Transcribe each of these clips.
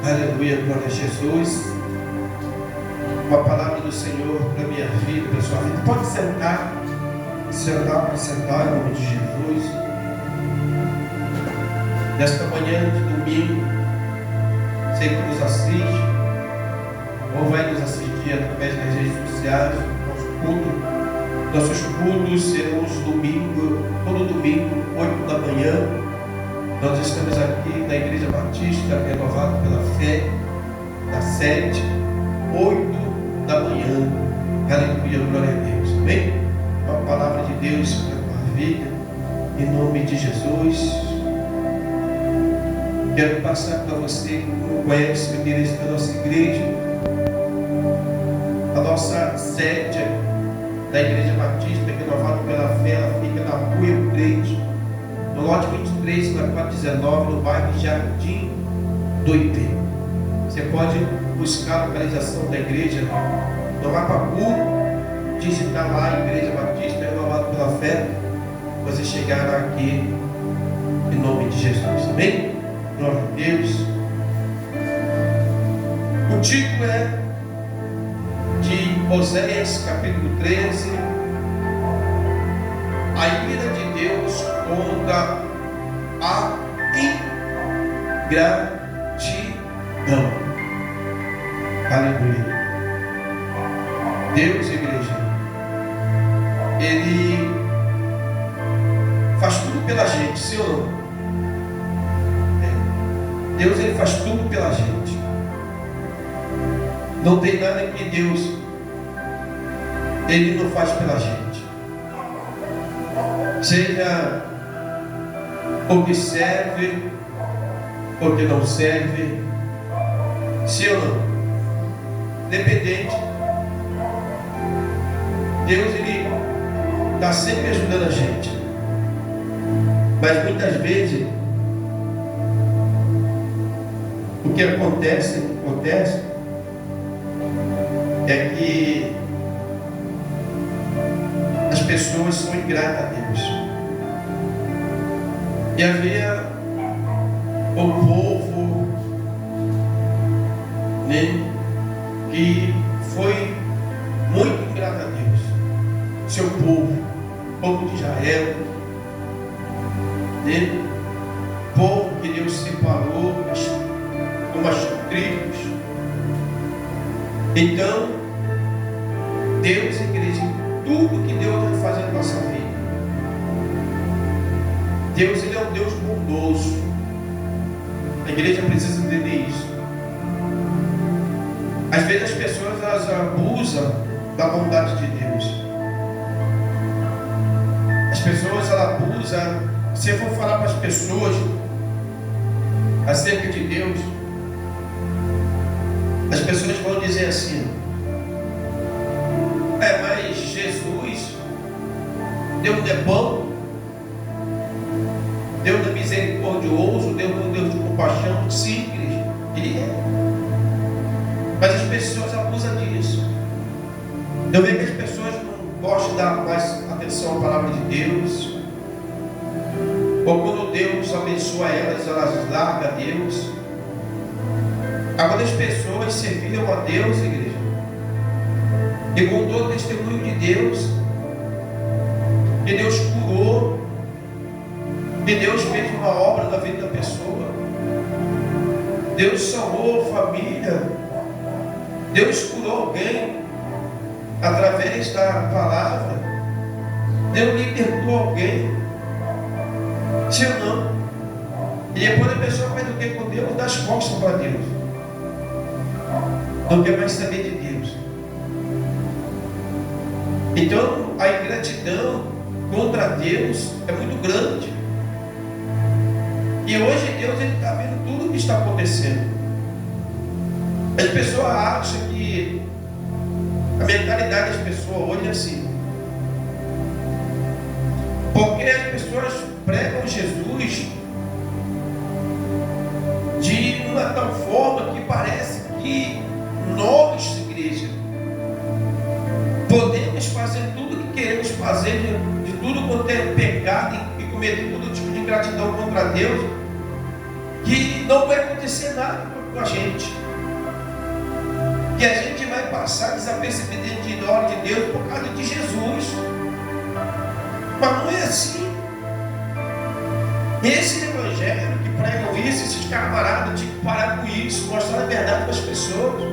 Aleluia, glória a Jesus. Uma palavra do Senhor para a minha vida, para a sua vida. Pode sentar, para sentar em nome de Jesus. Nesta manhã de domingo, você que nos assiste, ou vai nos assistir através das redes sociais, nossos cultos serão todo domingo, 8 da manhã. Nós estamos aqui na Igreja Batista, renovado pela fé, da sede, 8 da manhã. Aleluia, glória a Deus. Amém? Uma palavra de Deus para a tua vida, em nome de Jesus. Quero passar para você que não conhece o endereço da nossa igreja. A nossa sede da Igreja Batista, renovado pela fé, ela fica na Rua Euclides, no lote 23, na 419, no bairro Jardim do IP. Você pode buscar a localização da igreja no mapa Google, digitar lá Igreja Batista, renovado pela fé, você chegará aqui em nome de Jesus. Amém? Glória a Deus. O título é de Oséias capítulo 13, a ira de Deus contra a ingratidão. Aleluia. Deus, igreja, Ele faz tudo pela gente, sim ou não? Deus, Ele faz tudo pela gente. Não tem nada que Deus Ele não faz pela gente. Seja porque serve, porque não serve, sim ou não? Dependente. Deus, Ele está sempre ajudando a gente. Mas muitas vezes o que acontece é que as pessoas são ingratas a Deus. E havia o povo, né, que foi muito ingrato a Deus. Seu povo, povo de Israel, né, povo que Deus separou umas tribos. Então, Deus, igreja, tudo que Deus vai fazer na nossa vida, Deus, Ele é um Deus bondoso. A igreja precisa entender isso. Às vezes as pessoas elas abusam da bondade de Deus. As pessoas elas abusam. Se eu for falar para as pessoas acerca de Deus, as pessoas vão dizer assim: mas Jesus, Deus não é bom, Deus é misericordioso, Deus é um Deus de compaixão. Sim, igreja, Ele é. Mas as pessoas abusam disso. Eu vejo que as pessoas não gostam de dar mais atenção à palavra de Deus. Ou quando Deus abençoa elas, elas largam a Deus. Agora as pessoas serviram a Deus, igreja, e contou o testemunho de Deus, que Deus curou, que Deus fez uma obra na vida da pessoa, Deus salvou a família, Deus curou alguém através da palavra, Deus libertou alguém, sim ou não? E depois a pessoa faz o que com Deus? Dá as costas para Deus, não quer mais saber de Deus. Então a ingratidão contra Deus é muito grande. E hoje Deus está vendo tudo o que está acontecendo. As pessoas acham que a mentalidade das pessoas hoje é assim, porque as pessoas pregam Jesus de uma tal forma que parece que nós, igreja, podemos fazer tudo o que queremos fazer, de tudo quanto é pecado e cometer todo tipo de ingratidão contra Deus, que não vai acontecer nada. com a gente. Que a gente vai passar desapercebido diante da ordem de Deus por causa de Jesus. Mas não é assim. Esse evangelho que pregam isso, esses camaradas tinham que parar com isso, mostrar a verdade para as pessoas.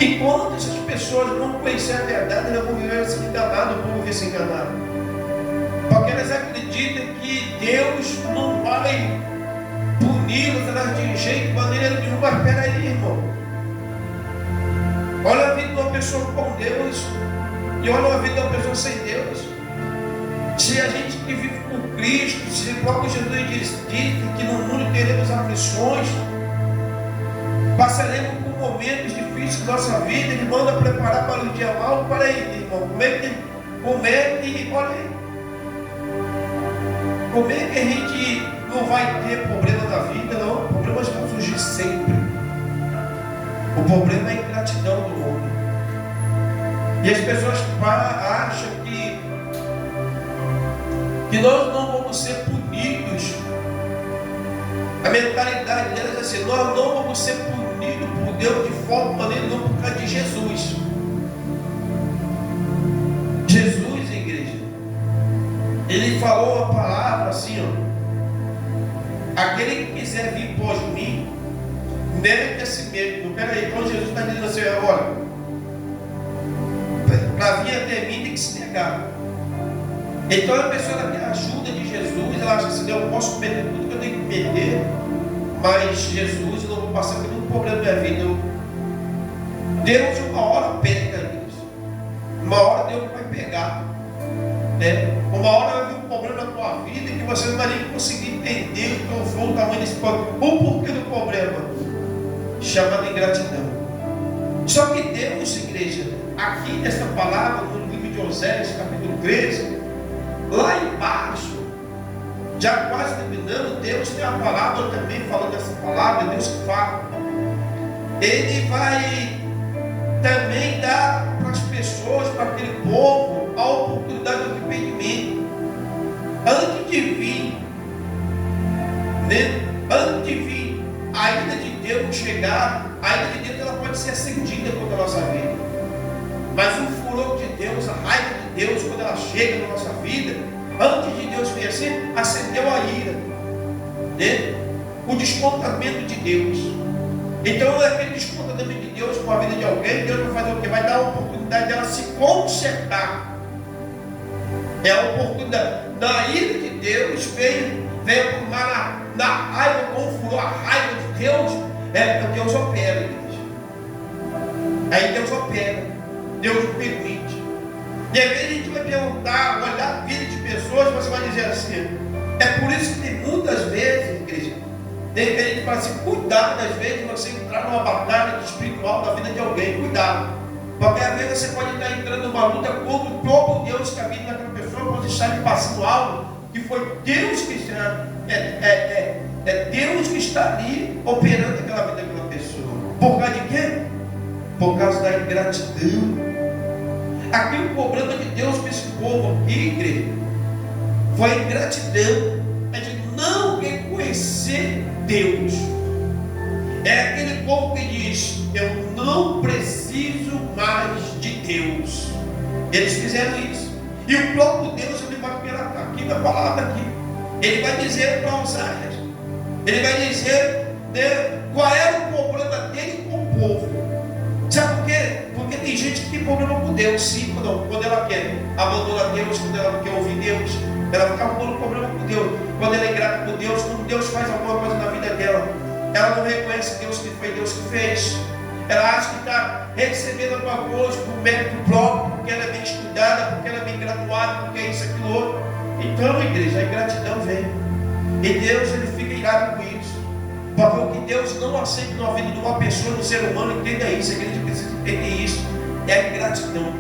Enquanto essas pessoas não conhecerem a verdade, elas vão viver se enganado, o povo vai se enganar. Porque elas acreditam que Deus não vai puni-los, elas de jeito, maneira nenhuma. Mas peraí, irmão. Olha a vida de uma pessoa com Deus e olha a vida de uma pessoa sem Deus. Se a gente que vive com Cristo, se o próprio Jesus diz que no mundo teremos aflições, passaremos por momentos difíceis da nossa vida, Ele manda preparar para o dia mau. Para aí, irmão, como é que, olha aí, como é que a gente não vai ter problema na vida? Não, problemas vão surgir sempre. O problema é a ingratidão do homem. E as pessoas acham que nós não vamos ser punidos. A mentalidade delas é assim: nós não vamos ser punidos por Deus de forma maneira, não por causa de Jesus. Jesus, igreja, Ele falou a palavra assim, ó: aquele que quiser vir após mim, negue a si mesmo. Peraí, então Jesus está dizendo assim: olha, para vir até mim tem que se negar. Então a pessoa ela quer a ajuda de Jesus, ela acha assim: eu posso cometer tudo que eu tenho que cometer, mas Jesus, eu não vou passar por nenhum problema na minha vida. Deus uma hora pega isso. Uma hora Deus vai pegar, né? Uma hora vai vir um problema na tua vida que você não vai nem conseguir entender qual foi o tamanho desse problema, o porquê do problema, chamado ingratidão. Só que Deus, igreja, aqui nessa palavra, no livro de Oséias, capítulo 13, lá embaixo, já quase terminando, Deus tem a palavra também, falando dessa palavra, Deus que fala. Ele vai também dar para as pessoas, para aquele povo, a oportunidade do arrependimento. Antes de vir, né? Antes de vir a ira de Deus chegar, a ira de Deus ela pode ser acendida contra a nossa vida. Mas o furor de Deus, a raiva de Deus, quando ela chega na nossa vida, antes de Deus vir assim, acendeu a ira, né? O descontamento de Deus. Então, aquele descontamento de Deus com a vida de alguém, Deus vai fazer o quê? Vai dar a oportunidade dela se consertar. É a oportunidade. Na ira de Deus veio na raiva, com o furor, a raiva de Deus, Deus opera, igreja. Aí Deus opera, Deus permite. E às vezes a gente vai perguntar, olhar a vida de pessoas, você vai dizer assim: é por isso que tem muitas vezes, igreja, tem que a gente fala assim: cuidado, às vezes você entrar numa batalha espiritual da vida de alguém, cuidado, porque às vezes você pode estar entrando numa luta contra o próprio Deus que habita naquela pessoa, pode estar lhe passando algo que foi Deus que está, Deus que está ali operando aquela vida daquela pessoa. Por causa de quê? Por causa da ingratidão. Aqui o problema de Deus com esse povo aqui, igreja, foi a ingratidão, é de não reconhecer Deus. É aquele povo que diz: eu não preciso mais de Deus. Eles fizeram isso. E o próprio Deus, ele vai pela aqui na palavra aqui, ele vai dizer para Oséias, ele vai dizer, né, qual era o problema dele com o povo. Sabe por quê? Porque tem gente que tem problema com Deus, sim, quando ela quer abandonar Deus, quando ela não quer ouvir Deus, ela fica com problema com Deus. Quando ela é grata com Deus, quando Deus faz alguma coisa na vida dela, ela não reconhece Deus que foi Deus que fez. Ela acha que está recebendo alguma coisa por mérito próprio, porque ela é bem estudada, porque ela é bem graduada, porque é isso, aquilo, outro. Então, igreja, a ingratidão vem. E Deus, ele fica irado com isso. Porque o que Deus não aceita na vida de uma pessoa, de um ser humano, entenda isso, a igreja precisa entender isso, é a ingratidão.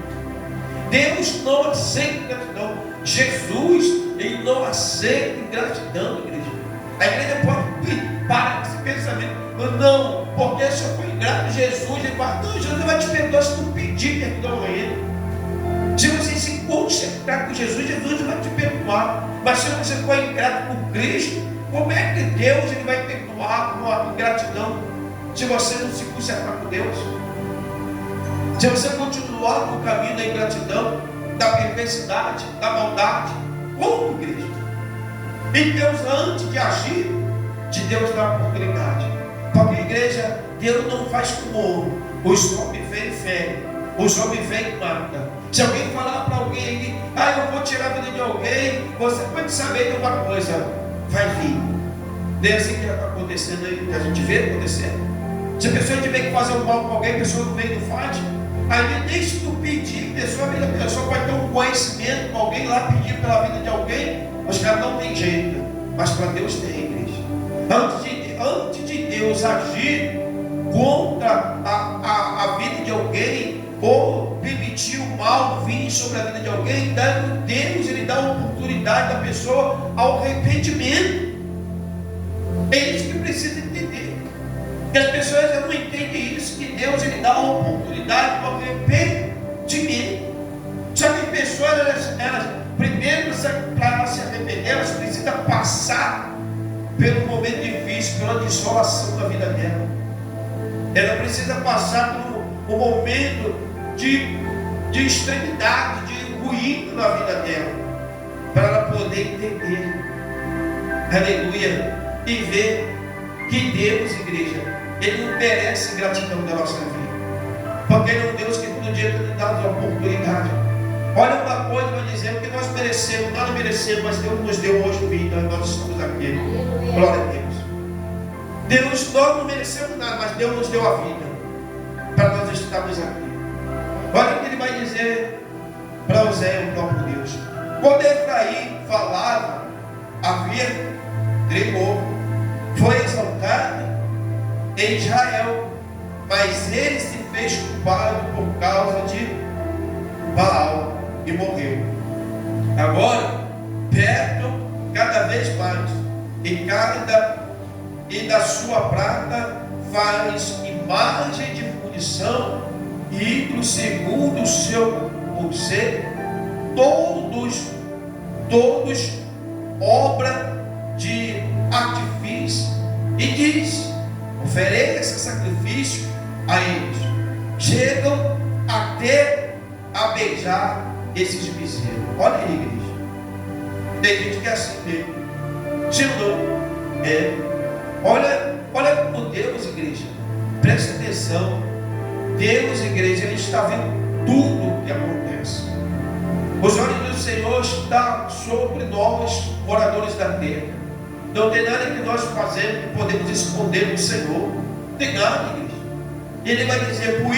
Deus não aceita ingratidão. Jesus, ele não aceita ingratidão, igreja. A igreja pode parar com esse pensamento: não, porque se eu for ingrato, Jesus, ele fala: não, Jesus vai te perdoar se tu pedir perdão a ele. Se você se consertar com Jesus, Jesus vai te perdoar. Mas se você for ingrato com Cristo, Como é que Deus ele vai perdoar com a ingratidão se você não se consertar com Deus? Se você continuar no caminho da ingratidão, da perversidade, da maldade, como, igreja? E Deus, antes de agir, de Deus dá oportunidade. Porque, igreja, Deus não faz como os homens vêm e ferem, os homens vêm e matam. Se alguém falar para alguém, eu vou tirar a vida de alguém, você pode saber de uma coisa, vai vir. Não é assim que está acontecendo aí, que a gente vê acontecendo. Se a pessoa tiver que fazer um mal com alguém, a pessoa não vem e não faz. Aí nem se tu pedir, a pessoa pode ter um conhecimento com alguém lá, pedir pela vida de alguém, mas cara não tem jeito. Mas para Deus tem, igreja. Antes de Deus agir contra a vida de alguém, ou permitir o mal vir sobre a vida de alguém, Deus ele dá a oportunidade da pessoa ao arrependimento. É isso que precisa entender. Que as pessoas não entendem isso, que Deus ele dá a oportunidade ao arrependimento. Só que as pessoas, elas primeiro, para se arrepender, elas precisam passar pelo momento difícil, pela desolação da vida dela. Ela precisa passar por um momento de extremidade, de ruído na vida dela, para ela poder entender, aleluia, e ver que Deus, igreja, Ele não merece gratidão da nossa vida, porque Ele é um Deus que todo dia nos dá uma oportunidade. Olha uma coisa, vai dizer, o que nós merecemos, nós não merecemos, mas Deus nos deu hoje vida, nós estamos aqui. Glória a Deus. Nós não merecemos nada, mas Deus nos deu a vida, para nós estarmos aqui. Olha o que Ele vai dizer para Osé, o próprio Deus. Quando Efraim falava, havia tremor, foi exaltado em Israel, mas ele se fez culpado por causa de Baal e morreu. Agora perto cada vez mais, e da sua prata faz imagem de fundição, ídolo segundo o seu conceito, todos obra de artifício, e diz: ofereça sacrifício a eles. Chegam até a beijar esses bezerros. Olha aí, igreja. Tem gente que é assim mesmo. Se não, olha como Deus, igreja, presta atenção. Deus, igreja, Ele está vendo tudo o que acontece. Os olhos do Senhor estão sobre nós, moradores da terra. Não tem nada que nós fazemos que podemos esconder do Senhor. Não tem nada, igreja. E Ele vai dizer: por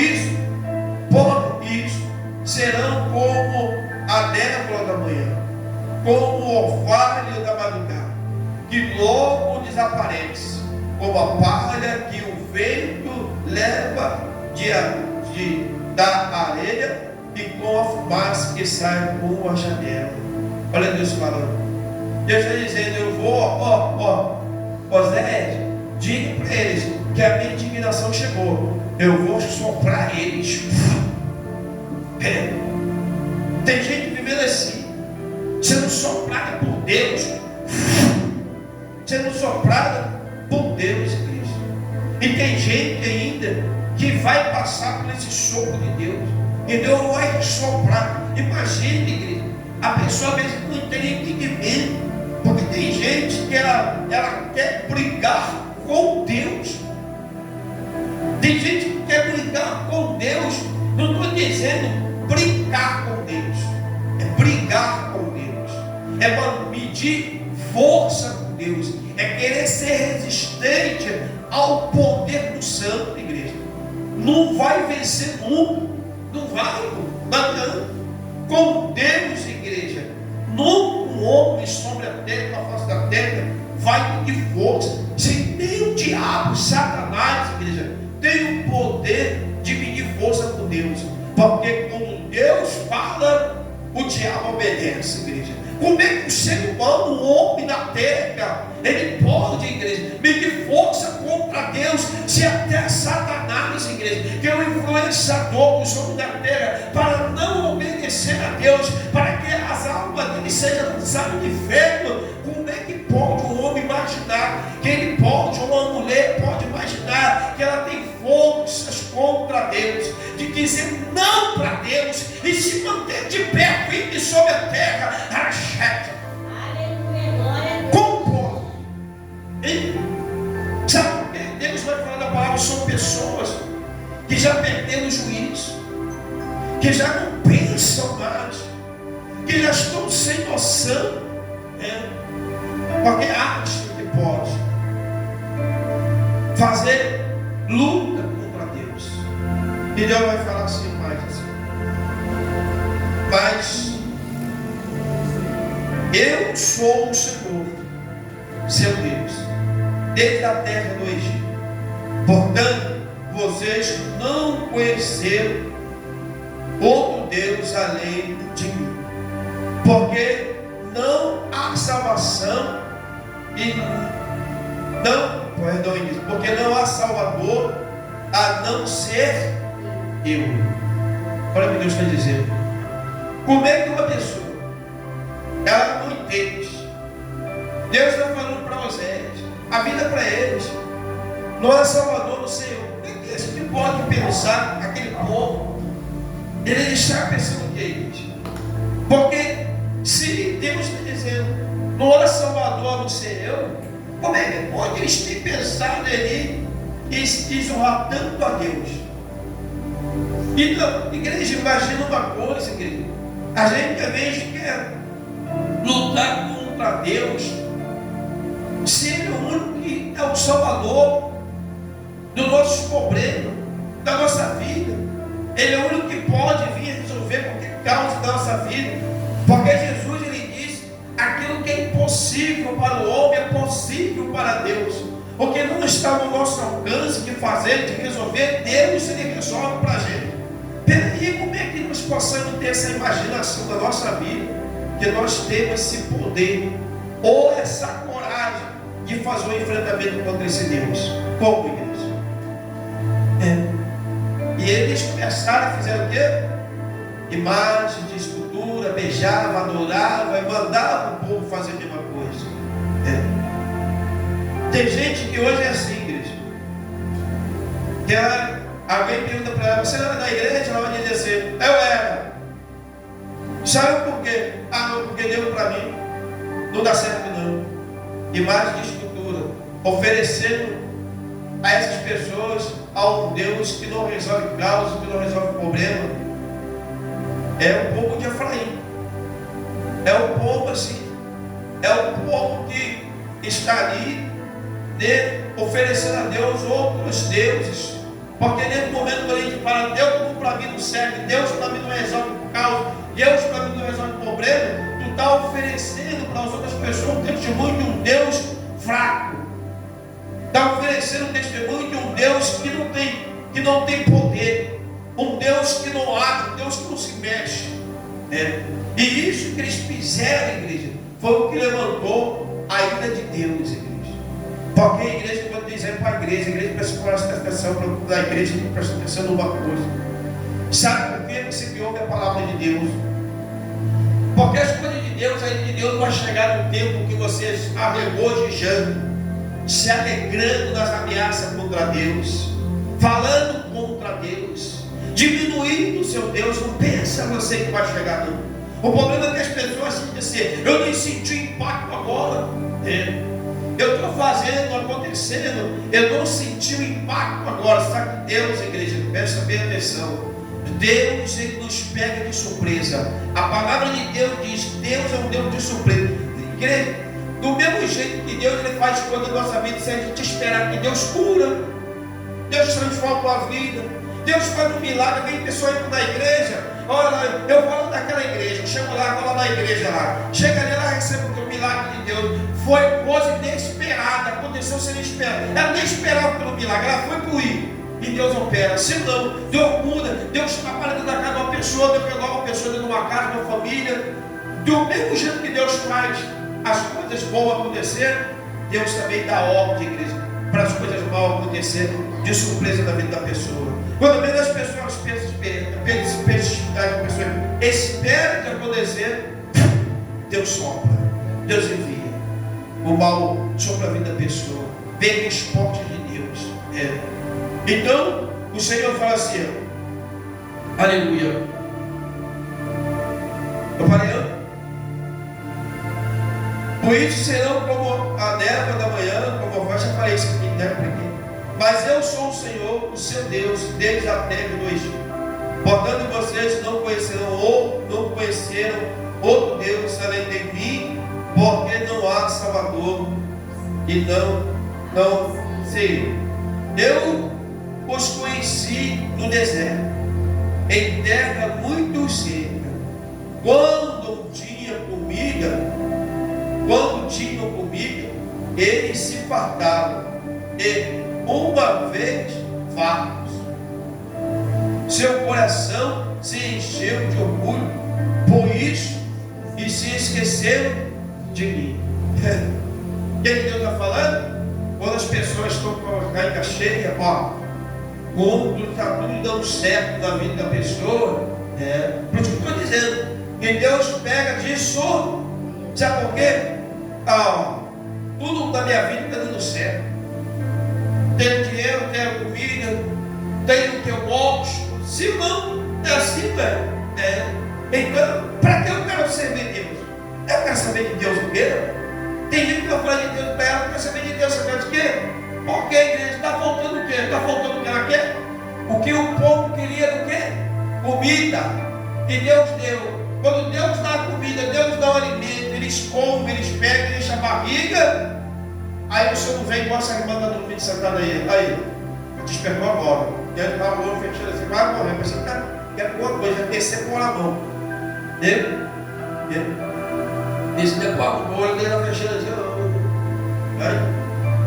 isso serão como a névoa da manhã, como o orvalho da madrugada, que logo desaparece, como a palha que o vento leva da areia, e com a fumaça que sai por uma janela. Olha Deus falando. Deus está dizendo: eu vou, Osé, diga para eles que a minha indignação chegou. Eu vou soprar eles. Tem gente vivendo assim, sendo soprada por Deus, sendo soprada por Deus, igreja. E tem gente ainda que vai passar por esse sopro de Deus, e Deus vai soprar. Imagina, igreja, a pessoa às vezes não tem entendimento, porque tem gente que ela quer brigar com Deus. Tem gente que quer brigar com Deus. Não estou dizendo brincar com Deus, é brigar com Deus, é medir força com Deus, é querer ser resistente ao poder do Santo, igreja. Não vai vencer nunca, não vai, não. Com Deus, igreja, nunca um homem sobre a terra, na face da terra, vai medir força. Se nem o diabo, Satanás, igreja, tem o poder de medir força com Deus. Porque quando Deus fala, o diabo obedece, igreja. Como é que o ser humano, o homem da terra, ele pode, igreja, medir força contra Deus, se até Satanás, igreja, que é o influenciador dos homens da terra, para não obedecer a Deus, para que as almas dele sejam lançadas no inferno? Como é que pode o homem imaginar que ele pode, ou uma mulher pode imaginar que ela tem forças contra Deus, de dizer não para Deus e se manter de pé firme sobre a terra. Como pode? Sabe por quê? Deus vai falar da palavra, são pessoas que já perderam o juízo, que já não pensam mais, que já estão sem noção, porque acham que pode fazer luta contra Deus. E Deus vai falar assim mais assim: mas eu sou o Senhor, seu Deus, desde a terra do Egito. Portanto, vocês não conheceram outro Deus além de mim, porque não há salvação e porque não há Salvador a não ser eu. Olha o que Deus está dizendo. Como é que uma pessoa, ela não entende? Deus está falando para Moisés, a vida para eles, não há Salvador no Senhor. Como é que esse pode pensar, aquele povo? Ele está pensando o que é isso? Porque se Deus está dizendo, não há Salvador no Senhor, como é que pode eles terem pensado ali e desonrar tanto a Deus? Então, igreja, imagina uma coisa, igreja. A gente às vezes quer lutar contra Deus, se Ele é o único que é o Salvador dos nossos problemas, da nossa vida. Ele é o único que pode vir resolver qualquer causa da nossa vida. Porque Jesus, ele diz, aquilo que é impossível para o homem é possível para Deus. Porque não está no nosso alcance de fazer, de resolver. Deus, ele resolve para a gente. Peraí, como é que nós possamos ter essa imaginação da nossa vida, que nós temos esse poder ou essa coragem de fazer um enfrentamento contra esse Deus? Como, igreja? E eles começaram, fizeram o quê? Imagens de escultura, beijavam, adoravam e mandavam o povo fazer a mesma coisa. Tem gente que hoje é assim, igreja. Que alguém pergunta para ela, você não era da igreja? Ela vai dizer assim, eu era. Sabe por quê? Ah, não, porque deu para mim. Não dá certo não. Imagem de escultura, oferecendo a essas pessoas a um Deus que não resolve causas, que não resolve problema. É o povo de Efraim. É o povo assim. É o povo que está ali, oferecendo a Deus outros deuses. Porque nesse momento quando a gente fala, Deus para mim não serve, Deus para mim não resolve causa, Deus para mim não resolve problema, tu está oferecendo para as outras pessoas um testemunho de um Deus fraco. Está oferecendo um testemunho de um Deus que não tem poder, um Deus que não age, um Deus que não se mexe. E isso que eles fizeram, igreja, foi o que levantou a ira de Deus, igreja. Porque a igreja, quando diz para a igreja presta atenção da igreja, presta atenção numa coisa. Sabe por que você que ouve a palavra de Deus? Porque as coisas de Deus, a ira de Deus vai chegar no tempo que você está regozijando, se alegrando das ameaças contra Deus, falando contra Deus, diminuindo o seu Deus. Não pensa você que vai chegar não. O problema é que as pessoas dizem assim, eu nem senti o impacto agora, eu estou fazendo, acontecendo, eu não senti o impacto agora. Sabe que Deus, igreja, presta bem atenção, Deus, ele nos pega de surpresa. A palavra de Deus diz, Deus é um Deus de surpresa. Igreja, do mesmo jeito que Deus, ele faz coisas na nossa vida, se a gente esperar que Deus cura, Deus transforma a vida, Deus faz um milagre. Vem pessoa indo na igreja, olha, eu vou naquela igreja, chego lá, vou lá na igreja lá, chega ali, ela recebe o milagre de Deus. Foi coisa inesperada, aconteceu sem esperar. Ela nem esperava pelo milagre, ela foi por ir. E Deus opera. Se não, Deus muda, Deus trabalha dentro da casa de uma pessoa, Deus pegou uma pessoa dentro de uma casa, de uma família. Do mesmo jeito que Deus faz as coisas boas acontecer, Deus também dá ordem, igreja, para as coisas mal acontecerem de surpresa na vida da pessoa. Quando menos as pessoas esperam de acontecer, Deus sopra, Deus envia. O mal sopra a vida da pessoa. ver respostas de Deus. Então, o Senhor fala assim, aleluia. Eu falei, por isso serão como a névoa da manhã, como a voz, já falei isso aqui, né? Mas eu sou o Senhor, o seu Deus, deles a terra do Egito. Portanto, vocês não conheceram ou não conheceram outro Deus além de mim, porque não há Salvador e não sei. Eu os conheci no deserto, em terra muito seca, quando tinham comida, eles se fartavam, e uma vez fartos, seu coração se encheu de orgulho, por isso, e se esqueceram de mim. O que Deus está falando? Quando as pessoas estão com a carga cheia, quando está tudo dando certo na vida da pessoa, por isso que eu estou dizendo, que Deus pega disso, sabe por quê? Tudo da minha vida está dando certo. Tenho dinheiro, tenho comida, tenho o que eu gosto. Se não, é assim, velho. Então, para que eu quero servir Deus? Eu quero saber de Deus o quê? Tem gente que vai falar de Deus para ela, quer saber de Deus, saber de quê? Ok, igreja, está faltando o quê? Está faltando o que ela quer? O que o povo queria era o quê? Comida. E Deus deu. Quando Deus dá a comida, Deus dá o alimento, eles comem, eles pegam, deixam a barriga. Aí o senhor não vem igual essa irmã está dormindo sentada aí. Despertou agora. Deve estar o olho fechando assim, vai morrer. Mas você quer alguma coisa, descer com a mão. Entendeu? Esse depois, o olho dele está fechando assim.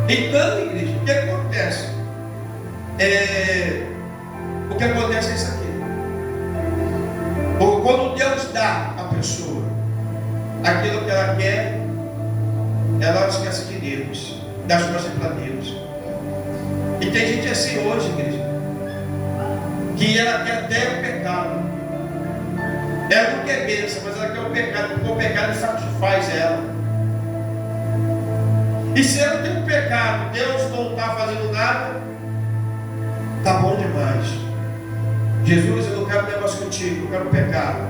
Então, igreja, o que acontece? O que acontece é isso aqui. Quando Deus dá à pessoa aquilo que ela quer, ela esquece de Deus, dá as coisas para Deus. E tem gente assim hoje, igreja, que ela quer até o pecado. Ela não quer bênção, mas ela quer o pecado, porque o pecado satisfaz ela. E se ela tem um pecado, Deus não está fazendo nada, está bom demais. Jesus, eu não quero negócio contigo, eu quero pecado.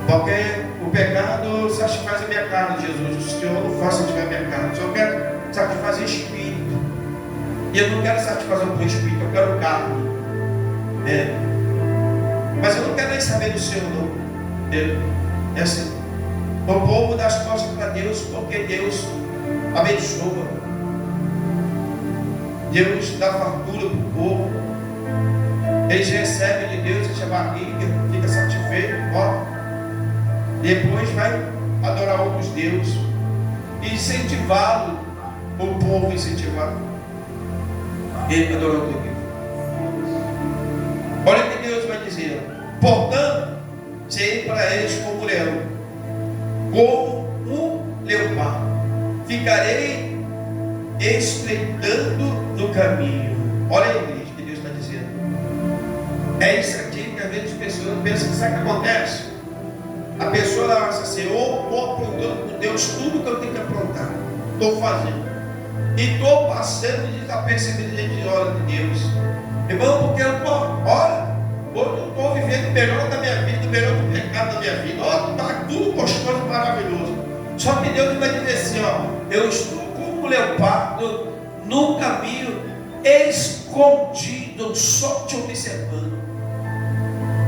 Porque o pecado satisfaz a minha carne, Jesus. O Senhor não faz satisfazer a minha carne. O Senhor quer satisfazer espírito. E eu não quero satisfazer o meu espírito, eu quero carne. Mas eu não quero nem saber do Senhor, não. É assim. O povo dá as costas para Deus, porque Deus abençoa. Deus dá fartura para o povo. Eles recebem de Deus, enche a barriga, fica satisfeito, depois vai adorar outros deuses e incentivá-lo, o povo incentivar ele a adorar outro Deus. Olha o que Deus vai dizer: portanto, serei para eles como um leão, como um leopardo, ficarei espreitando no caminho. Olha a igreja que Deus está dizendo. É isso aqui que às vezes as pessoas pensam que sabe o que acontece? A pessoa ela acha assim, estou aprontando com Deus tudo que eu tenho que aprontar, estou fazendo, e estou passando desapercebido diante da hora de Deus. Irmão, porque eu estou, olha, hoje eu estou vivendo o melhor da minha vida, o melhor do pecado da minha vida, está tudo gostoso, maravilhoso. Só que Deus vai dizer assim, eu estou como um leopardo no caminho, escondido, só te observando.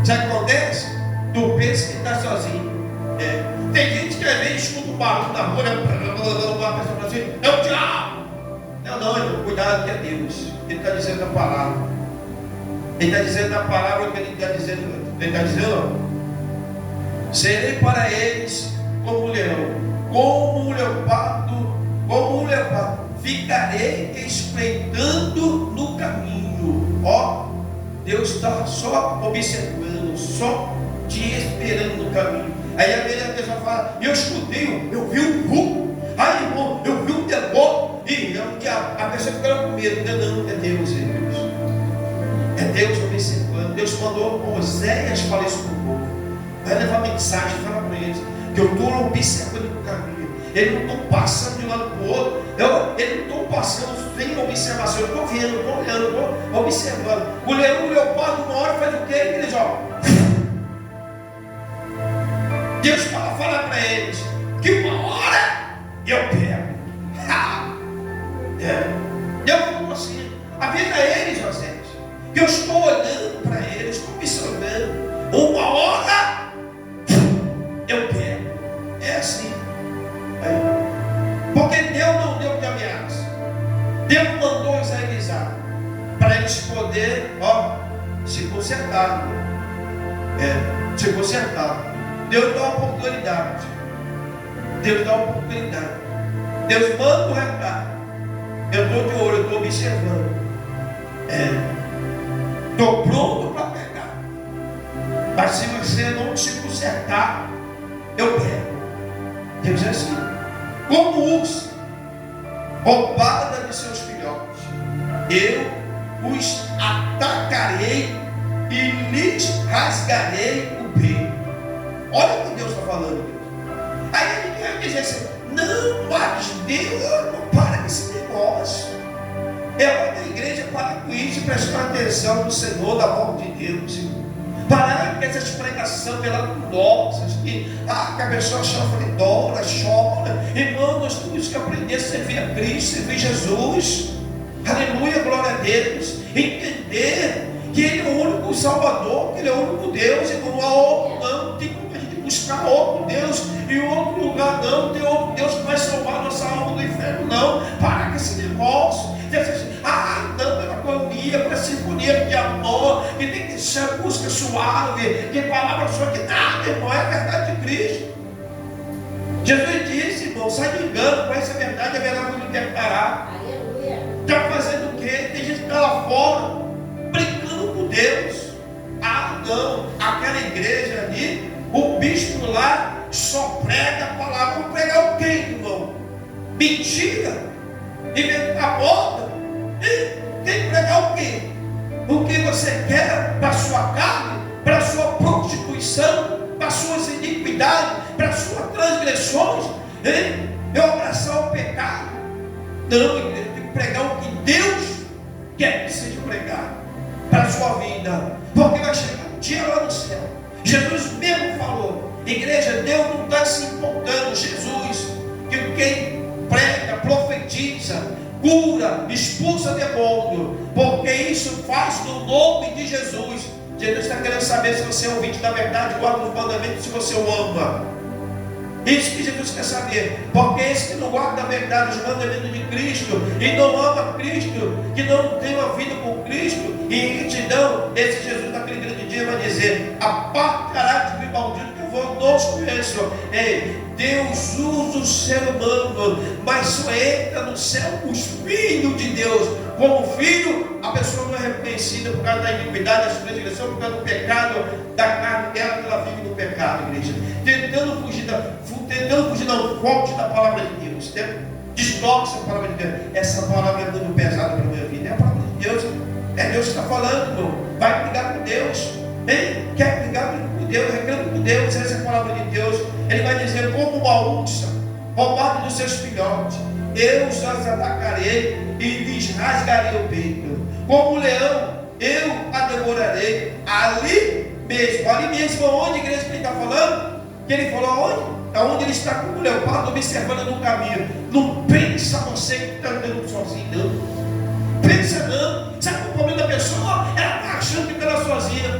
Sabe o que acontece? Tu pensa que está sozinho. Tem gente que às vezes escuta um barulho na rua, uma pessoa fala assim, é o diabo. Não, irmão, cuidado que é Deus. Ele está dizendo na palavra. Ele está dizendo na palavra o que ele está dizendo. Ele está dizendo, serei para eles como um leão, como um leopardo, ficarei espreitando no caminho. Deus está só observando, só te esperando no caminho. Aí a pessoa fala, eu escutei, eu vi um vulto, irmão, eu vi um demônio, e a pessoa fica com medo. Não, é Deus, é Deus observando. Deus mandou Oséias falar isso para o povo. Vai levar mensagem, fala para eles, que eu estou observando no caminho. eles não estão passando de um lado para o outro, eles não estão passando sem observação, eu estou vendo, estou olhando, estou observando. O leão e o leopardo, uma hora faz o quê? Eles, Deus fala para eles que uma hora eu pego. Deus falou assim, avisa eles, José, que eu estou olhando para eles, estou observando. Uma hora eu pego. É assim. Porque Deus não deu de ameaça. Deus mandou israelizar para eles poderem se consertar. Se consertar. Deus dá uma oportunidade. Deus dá uma oportunidade. Deus manda o recado. Eu estou de olho, eu estou observando. Estou pronto para pegar. Mas se você não se consertar, eu pego. Deus é assim. Como urso, roubada de seus filhotes, eu os atacarei e lhes rasgarei o peito. Olha o que Deus está falando. Aí ele vai dizer assim, não, mas Deus não para com esse negócio. É a igreja para com isso, prestar atenção no Senhor, da mão de Deus. Parar com essas pregações melancólicas, que a pessoa chora, irmão, nós temos que aprender a servir a Cristo, servir Jesus, aleluia, glória a Deus, entender que Ele é o único Salvador, que Ele é o único Deus, e não há outro, não tem como a gente buscar outro Deus em outro lugar, não tem outro Deus que vai salvar nossa alma do inferno, não. Para com esse negócio, não, pela agonia, pela sinfonia de amor, que tem que ser música suave, que palavra suave, que nada, irmão, é a verdade de Cristo. Jesus disse, irmão, sai de engano, conhece a verdade me libertará. Está fazendo o quê? Tem gente que está lá fora, brincando com Deus. Não, aquela igreja ali, o bispo lá só prega a palavra. Vou pregar o quê, irmão? Mentira, inventar moda. Tem que pregar o quê? O que você quer para a sua carne, para a sua prostituição, para as suas iniquidades, para as suas transgressões, eu abraçar o pecado? Não, igreja, tem que pregar o que Deus quer que seja pregado para a sua vida, porque vai chegar um dia lá no céu. Jesus mesmo falou, igreja, Deus não está se importando, Jesus, que quem prega, profetiza, cura, expulsa demônio, porque isso faz no nome de Jesus. Jesus está querendo saber se você é ouvinte da verdade, guarda os mandamentos, se você o ama. Isso que Jesus quer saber, porque esse que não guarda a verdade, os mandamentos de Cristo, e não ama Cristo, que não tem uma vida com Cristo, e em retidão, esse Jesus naquele grande dia vai dizer, apartará de mim maldito, que eu vou não os conheço. Deus usa o ser humano, mas só entra no céu os filhos de Deus. Como filho, a pessoa não é reconhecida por causa da iniquidade, da transgressão, por causa do pecado da carne dela, que ela vive no pecado, igreja. Tentando fugir da fonte da palavra de Deus. Desloque-se a palavra de Deus. Essa palavra é muito pesada para a minha vida. É a palavra de Deus. É Deus que está falando, irmão. Vai brigar com Deus. Quer brigar com Deus, reclama com Deus. Essa é a palavra de Deus. Ele vai dizer, como uma ursa, roubada dos seus filhotes, eu os atacarei e lhes rasgarei o peito. Como um leão, eu a devorarei. Ali mesmo, onde a igreja que ele está falando? Que ele falou aonde? Aonde ele está como um leopardo observando no caminho. Não pensa você que está andando sozinho, não. Pensa não. Sabe o problema da pessoa? Ela está achando que está sozinha.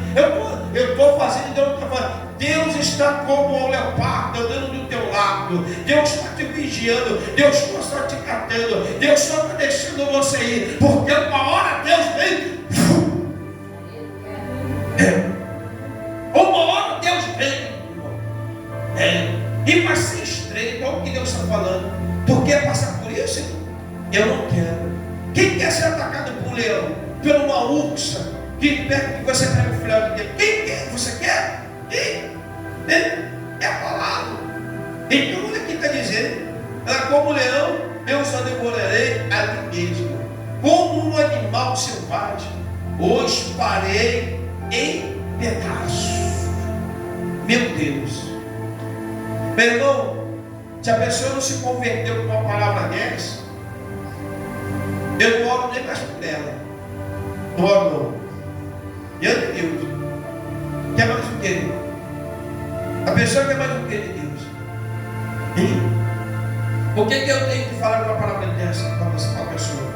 Eu estou fazendo, Deus está fazendo. Deus está como um leopardo andando do teu lado. Deus está te vigiando. Deus está te catando. Deus só está deixando você ir. Porque uma hora Deus vem. Uma hora Deus vem. E vai ser estreito. Olha o que Deus está falando. Tu quer passar por isso? Eu não quero. Quem quer ser atacado por um leão? Por uma ursa que você pega o filhote dele? Quem quer? Você quer? É a palavra. Então olha o que está dizendo. Ela, como leão, eu só devorarei a mim mesmo. Como um animal selvagem, os parei em pedaços. Meu Deus. Meu irmão, Se a pessoa não se converteu com uma palavra dessa, eu não oro nem mais por ela. Não oro não. Diante de Deus. Quer mais o quê? A pessoa quer mais o quê de Deus? Por que eu tenho que falar uma palavra dessa para a pessoa?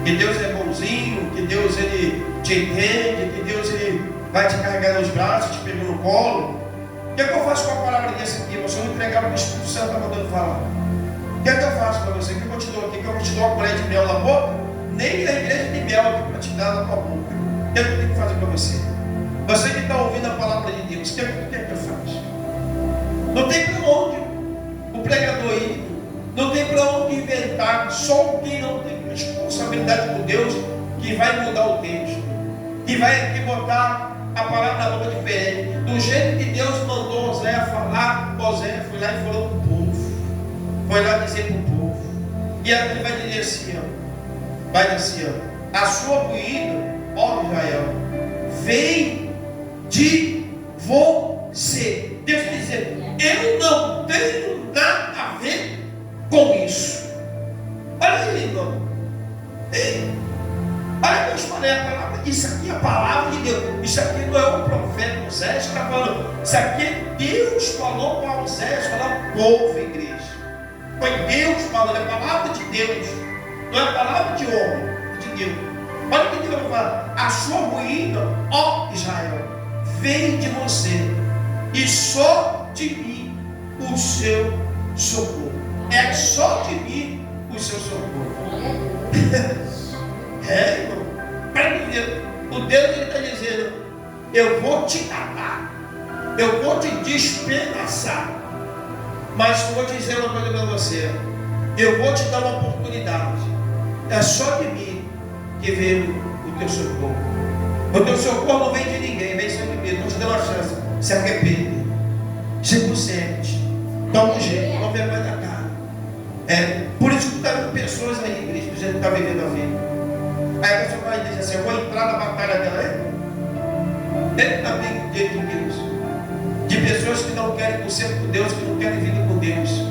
Que Deus é bonzinho, que Deus ele te entende, que Deus ele vai te carregar nos braços, te pegar no colo. O que é que eu faço com a palavra dessa aqui? Você não entregar o que o Espírito Santo está mandando falar. O que é que eu faço para você? O que eu te dou aqui? Que eu te dou uma colher de mel na boca? Nem na igreja de mel aqui para te dar na tua boca. O que é que eu tenho que fazer para você? Você que está ouvindo a palavra de Deus, o que é que eu faço? Não tem para onde o pregador ir, não tem para onde inventar. Só quem não tem responsabilidade com Deus que vai mudar o texto, que vai aqui botar a palavra na boca diferente. Do jeito que Deus mandou Oséias falar, Oséias foi lá e falou para o povo. Foi lá dizer para o povo. E ele vai dizer assim, ó, vai dizer assim, ó, a sua ruína, ó Israel, vem de você. Deus quer dizer, eu não tenho nada a ver com isso. Olha aí, irmão. Olha, Deus falei a palavra. Isso aqui é a palavra de Deus. Isso aqui não é o profeta Oséias que está falando. Isso aqui é Deus falou para Oséias, falar povo, igreja. Foi Deus falando, é a palavra de Deus. Não é a palavra de homem, é de Deus. Olha o que Deus fala. A sua ruína, ó Israel, vem de você, e só de mim o seu socorro. É só de mim o seu socorro. Irmão. O Deus ele está dizendo, eu vou te atar, eu vou te despedaçar, mas vou dizer uma coisa para você, eu vou te dar uma oportunidade. É só de mim que veio o teu socorro. O teu socorro não vem de ninguém, vem sempre de mim. Estou te dando uma chance. Se arrepende, se consente, dá um jeito, não vergonha da cara. Por isso que está vendo pessoas aí, igreja, do jeito que está vivendo a vida. Aí a pessoa vai dizer assim, eu vou entrar na batalha dela. Ele está bem de Deus. De pessoas que não querem conserto com Deus, que não querem vida com Deus.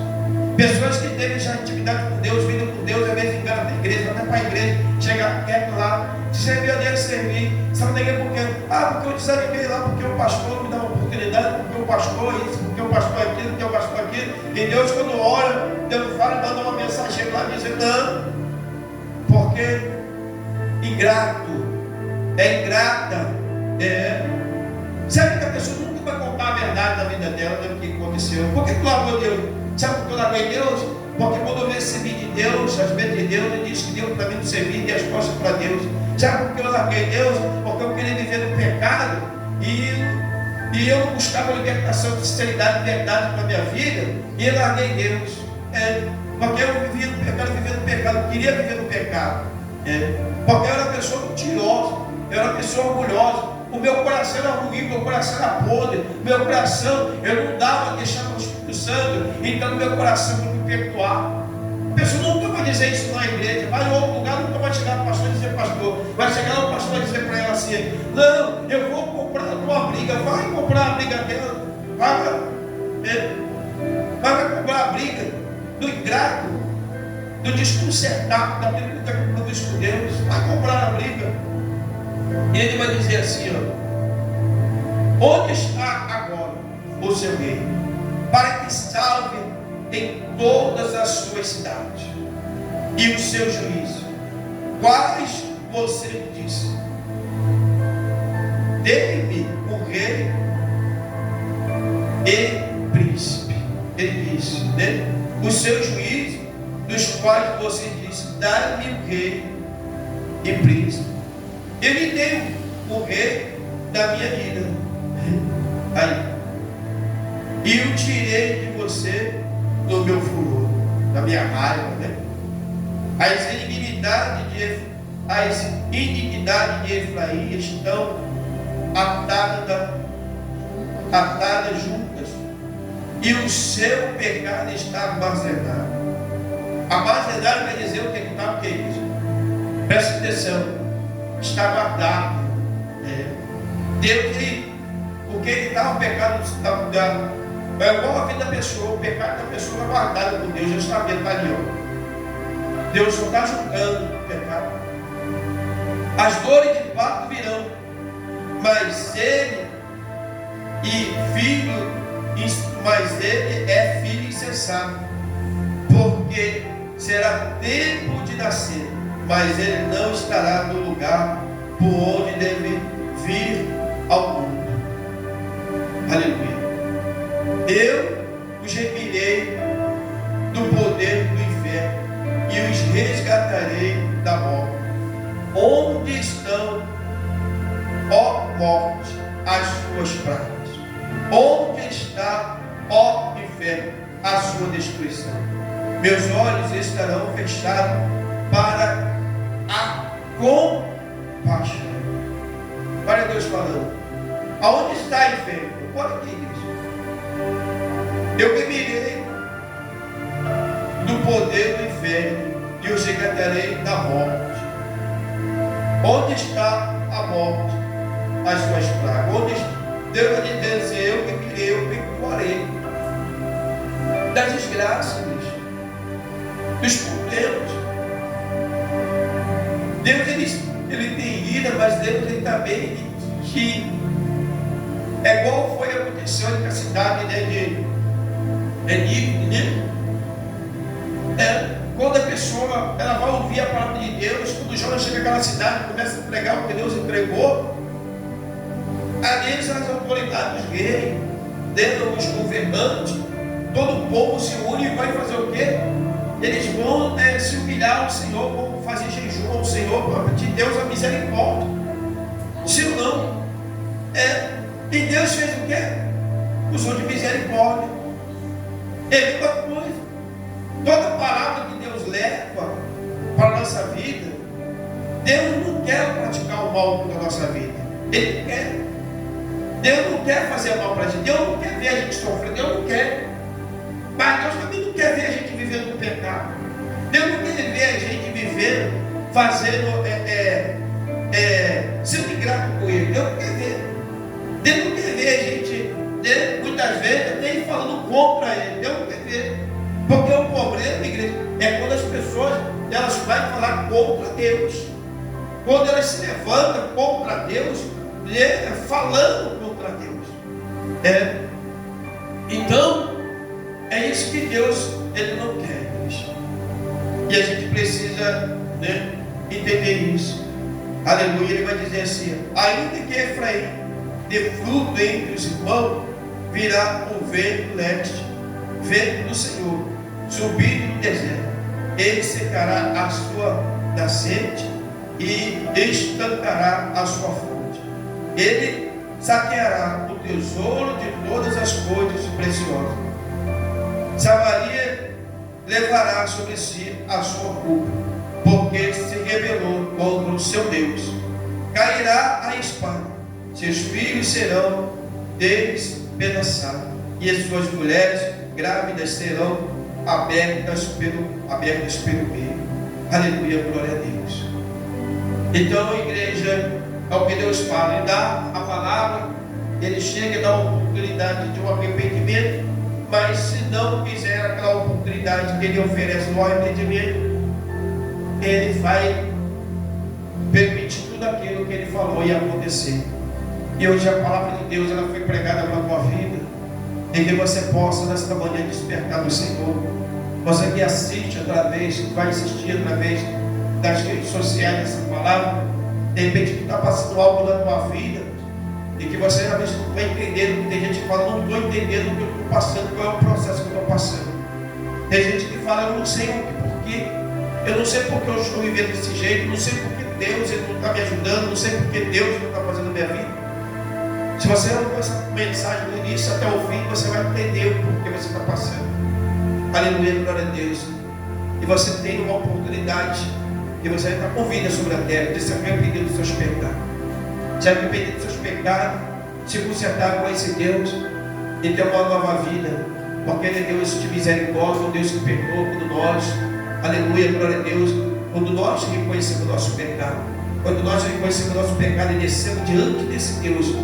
Pessoas que têm já intimidade com Deus, vida com Deus, às vezes engana da igreja, vai para a igreja, chega quieto lá, servir a Deus, servir. Sabe ninguém por quê? Porque eu desanimei lá, porque o pastor me dá uma oportunidade, porque o pastor isso, porque o pastor aquilo, porque o pastor aquilo. E Deus, quando ora, Deus fala, manda uma mensagem lá dizendo, não, porque ingrato, é ingrata, sabe que a pessoa nunca vai contar a verdade da vida dela, do que aconteceu. Por que tu largou Deus? Sabe por que eu larguei Deus? Porque quando eu recebi de Deus, as bênçãos de Deus, ele disse que Deus para mim não servir, e as costas para Deus. Sabe por que eu larguei Deus? Porque eu queria viver no pecado e eu não buscava libertação, sinceridade e verdade para a minha vida, e eu larguei Deus. Porque eu vivia no pecado, eu queria viver no pecado. Porque eu era uma pessoa mentirosa, eu era uma pessoa orgulhosa. O meu coração era ruim, meu coração era podre, meu coração, eu não dava, deixava o Espírito Santo, então no meu coração eu me perdoar. A pessoa nunca vai dizer isso na igreja, vai em outro lugar, nunca vai chegar no pastor e dizer, pastor, vai chegar no pastor e dizer para ela assim, não, eu vou comprar uma briga, vai comprar a briga dela, vai comprar a briga do ingrato, do desconcertado, daquele que está compromisso com Deus, vai comprar a briga. E ele vai dizer assim, ó, onde está agora o seu rei, para que salve em todas as suas cidades, e o seu juízo, quais você disse, dê-me o rei e príncipe. Ele disse, né? Os seus juízos, dos quais você disse, dá-me o rei e príncipe. Ele deu o rei da minha vida. Aí. E o tirei de você do meu furor, da minha raiva, né? As iniquidades de Efraim estão atadas juntas, e o seu pecado está armazenado. Armazenado quer dizer o que está, o que é isso? Presta atenção. Está guardado. Deus, porque ele estava o pecado no lugar. é igual a vida da pessoa, o pecado da pessoa é guardado por Deus, Deus está vendo, está ali, ó. Deus só está julgando o pecado. As dores de parto virão, mas ele é filho insensato, porque será tempo de nascer, mas ele não estará no lugar por onde deve vir ao mundo. Aleluia. Eu os remirei do poder do inferno e os resgatarei da morte. Onde estão, ó morte, as suas pragas? Onde está, ó inferno, a sua destruição? Meus olhos estarão fechados para a compaixão. Olha Deus falando. Aonde está, inferno? Olha aqui, igreja. Eu beberei do poder do inferno e os resgatarei da morte. Onde está a morte? As suas pragas. Onde está? Deus vai dizer, eu beberei, eu pecorei das desgraças, dos problemas. Deus ele tem ira, mas Deus ele também que é igual foi aconteceu com a cidade, né, de Nínive, né? Quando a pessoa ela vai ouvir a palavra de Deus, quando Jonas chega naquela cidade, começa a pregar o que Deus entregou, ali as autoridades dos reis, os governantes, todo o povo se une e vai fazer o quê? Eles vão se humilhar ao Senhor, vão fazer jejum ao Senhor para pedir Deus a misericórdia. Se não, e Deus fez o quê? Usou de misericórdia. É uma coisa. Toda palavra que Deus leva para a nossa vida, Deus não quer praticar o mal na nossa vida. Ele quer. Deus não quer fazer mal para a gente. Deus não quer ver a gente sofrer. Deus não quer. Mas Deus também não quer ver a gente vivendo no pecado. Deus não quer ver a gente vivendo, fazendo, sendo ingrato com Ele. Deus não quer ver. Deus não quer ver a gente, muitas vezes, nem falando contra Ele. Deus não quer ver. Porque o problema, igreja, é quando as pessoas elas vão falar contra Deus. Quando elas se levantam contra Deus, falando contra Deus. Então, é isso que Deus ele não quer, igreja. E a gente precisa entender isso. Aleluia. Ele vai dizer assim: ainda que Efraim dê fruto entre os irmãos, virá o vento do leste, vento do Senhor, subindo do deserto. Ele secará a sua nascente e estancará a sua fonte. Ele saqueará o tesouro de todas as coisas preciosas. Samaria levará sobre si a sua culpa, porque se rebelou contra o seu Deus. Cairá a espada, seus filhos serão despedaçados, e as suas mulheres grávidas serão abertas pelo meio. Aleluia, glória a Deus. Então, igreja, é o que Deus fala. Ele dá a palavra, ele chega e dá a oportunidade de um arrependimento, mas se não quiser aquela oportunidade que ele oferece no arrependimento, ele vai permitir tudo aquilo que ele falou e acontecer. E hoje a palavra de Deus ela foi pregada para a tua vida, em que você possa nesta manhã despertar do Senhor. Você que assiste através, vai assistir através das redes sociais essa palavra, de repente tu está passando algo na tua vida e que você às vezes não está entendendo, tem gente que fala, não estou entendendo o que eu estou passando, qual é o processo que eu estou passando. Tem gente que fala, eu não sei porquê, eu não sei porque eu estou vivendo desse jeito, não sei porque Deus ele não está me ajudando, não sei porque Deus não está fazendo a minha vida. Se você ouviu essa mensagem do início até o fim, você vai entender o porquê você está passando. Aleluia, glória a Deus. E você tem uma oportunidade, e você vai estar com vida sobre a terra, de se arrepender dos seus pecados. Se arrepender dos seus pecados, se consertar com esse Deus, e ter uma nova vida. Porque Ele é Deus de misericórdia, um Deus que perdoa quando nós, aleluia, glória a Deus, quando nós reconhecemos o nosso pecado. Quando nós reconhecemos o nosso pecado e descemos diante desse Deus,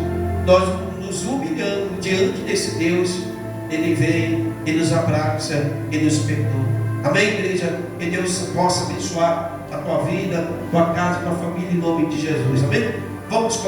nós nos humilhamos diante desse Deus, Ele vem, Ele nos abraça, Ele nos perdoa. Amém, igreja? Que Deus possa abençoar a tua vida, tua casa, tua família, em nome de Jesus. Amém? Vamos colocar.